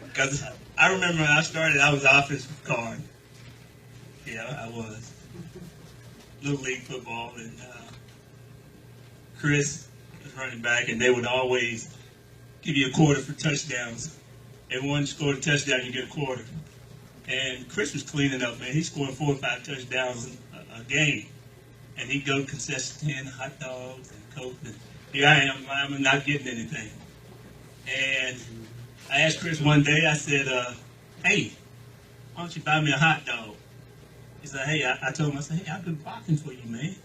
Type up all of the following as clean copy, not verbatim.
Because I remember when I started, I was offensive guard. Yeah, I was. Little league football, and Chris was running back, and they would always give you a quarter for touchdowns. Everyone scored a touchdown, you get a quarter. And Chris was cleaning up, man. He scored 4 or 5 touchdowns a game. And he'd go to concession stand, hot dogs and Coke. And here I am, I'm not getting anything. And I asked Chris one day, I said, hey, why don't you buy me a hot dog? He said, hey, I told him, I said, hey, I've been barking for you, man.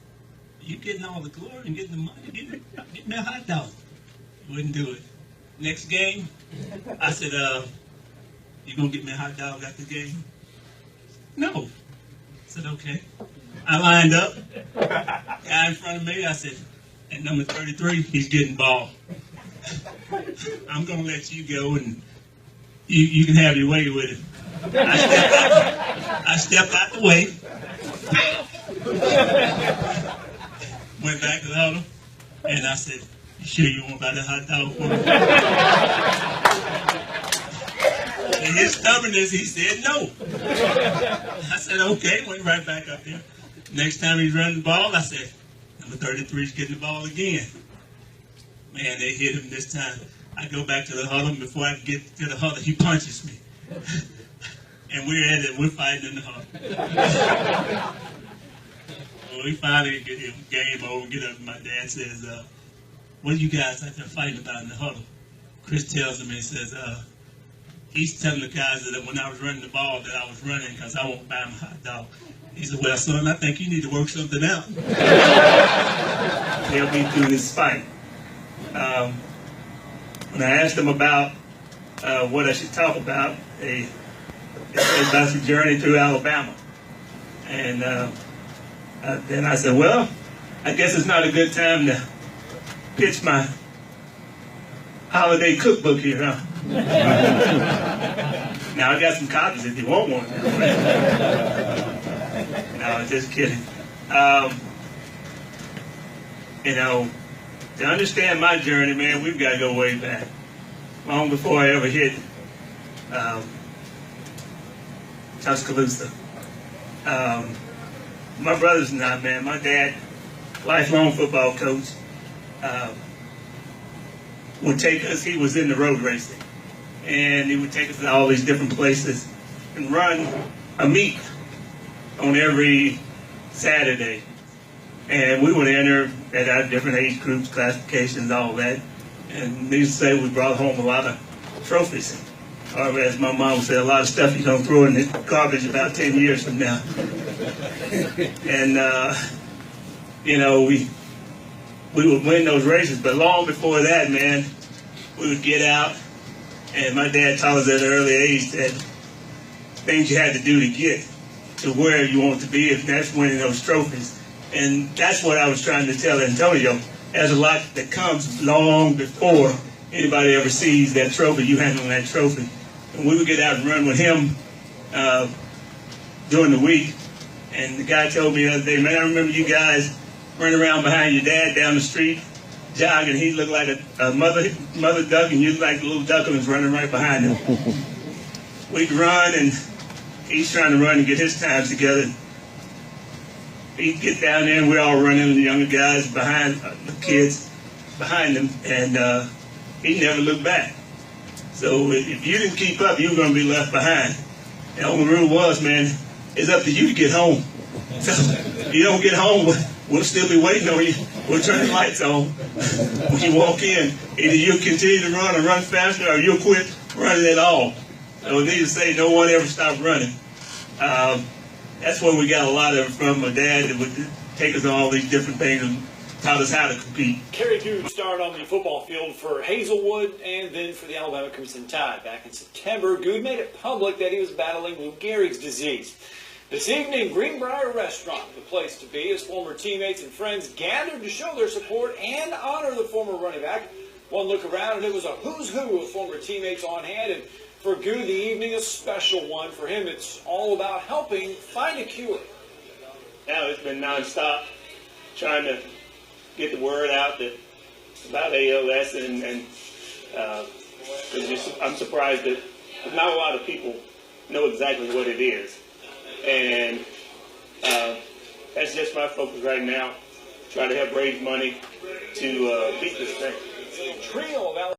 You getting all the glory and getting the money, get me a hot dog. He wouldn't do it. Next game, I said, you gonna get me a hot dog after the game? No. I said, okay. I lined up. Guy in front of me, I said, at number 33, he's getting ball. I'm gonna let you go and you can have your way with it. I stepped out the way. Went back to the huddle, and I said, you sure you want to buy the hot dog for me? In his stubbornness, he said no. I said, okay, went right back up there. Next time he's running the ball, I said, number 33 is getting the ball again. Man, they hit him this time. I go back to the huddle, and before I get to the huddle, he punches me. And we're fighting in the huddle. Well, we finally get him game over, get up, and my dad says, what are you guys out there fighting about in the huddle? Chris tells him, he says, he's telling the guys that when I was running the ball that I was running because I won't buy him a hot dog. He said, well, son, I think you need to work something out. Help me through this fight. When I asked him about what I should talk about, they said about the journey through Alabama. And then I said, well, I guess it's not a good time to pitch my holiday cookbook here, huh? Now, I got some copies if you want one. No, just kidding. You know, to understand my journey, man, we've got to go way back. Long before I ever hit Tuscaloosa. My brothers and I, man, my dad, lifelong football coach, would take us, he was in the road racing, and he would take us to all these different places and run a meet on every Saturday. And we would enter at our different age groups, classifications, all that. And needless to say, we brought home a lot of trophies. Or as my mom would say, a lot of stuff you don't throw in the garbage about 10 years from now. And, you know, we would win those races. But long before that, man, we would get out. And my dad taught us at an early age that things you had to do to get to where you want to be, and that's winning those trophies. And that's what I was trying to tell Antonio. There's a lot that comes long before anybody ever sees that trophy, you handling that trophy. And we would get out and run with him during the week. And the guy told me the other day, man, I remember you guys running around behind your dad down the street, jogging. He looked like a mother duck, and you looked like the little ducklings running right behind him. We'd run, and he's trying to run and get his times together. He'd get down there, and we're all running, and the younger guys behind, the kids behind him, and he never looked back. So if you didn't keep up, you were going to be left behind. And the only rule was, man, it's up to you to get home. So if you don't get home, we'll still be waiting on you. We'll turn the lights on when you walk in. Either you'll continue to run or run faster, or you'll quit running at all. So needless to say, no one ever stopped running. That's where we got a lot of it from. My dad that would take us on all these different things and taught us how to compete. Kerry Goode started on the football field for Hazelwood and then for the Alabama Crimson Tide. Back in September, Goode made it public that he was battling Lou Gehrig's disease. This evening, Greenbrier Restaurant, the place to be, as former teammates and friends gathered to show their support and honor the former running back. One look around, and it was a who's who of former teammates on hand. And for Goode, the evening, a special one. For him, it's all about helping find a cure. Now it's been nonstop trying to get the word out that about ALS, and I'm surprised that not a lot of people know exactly what it is. And that's just my focus right now. Try to help raise money to beat this thing. Trio of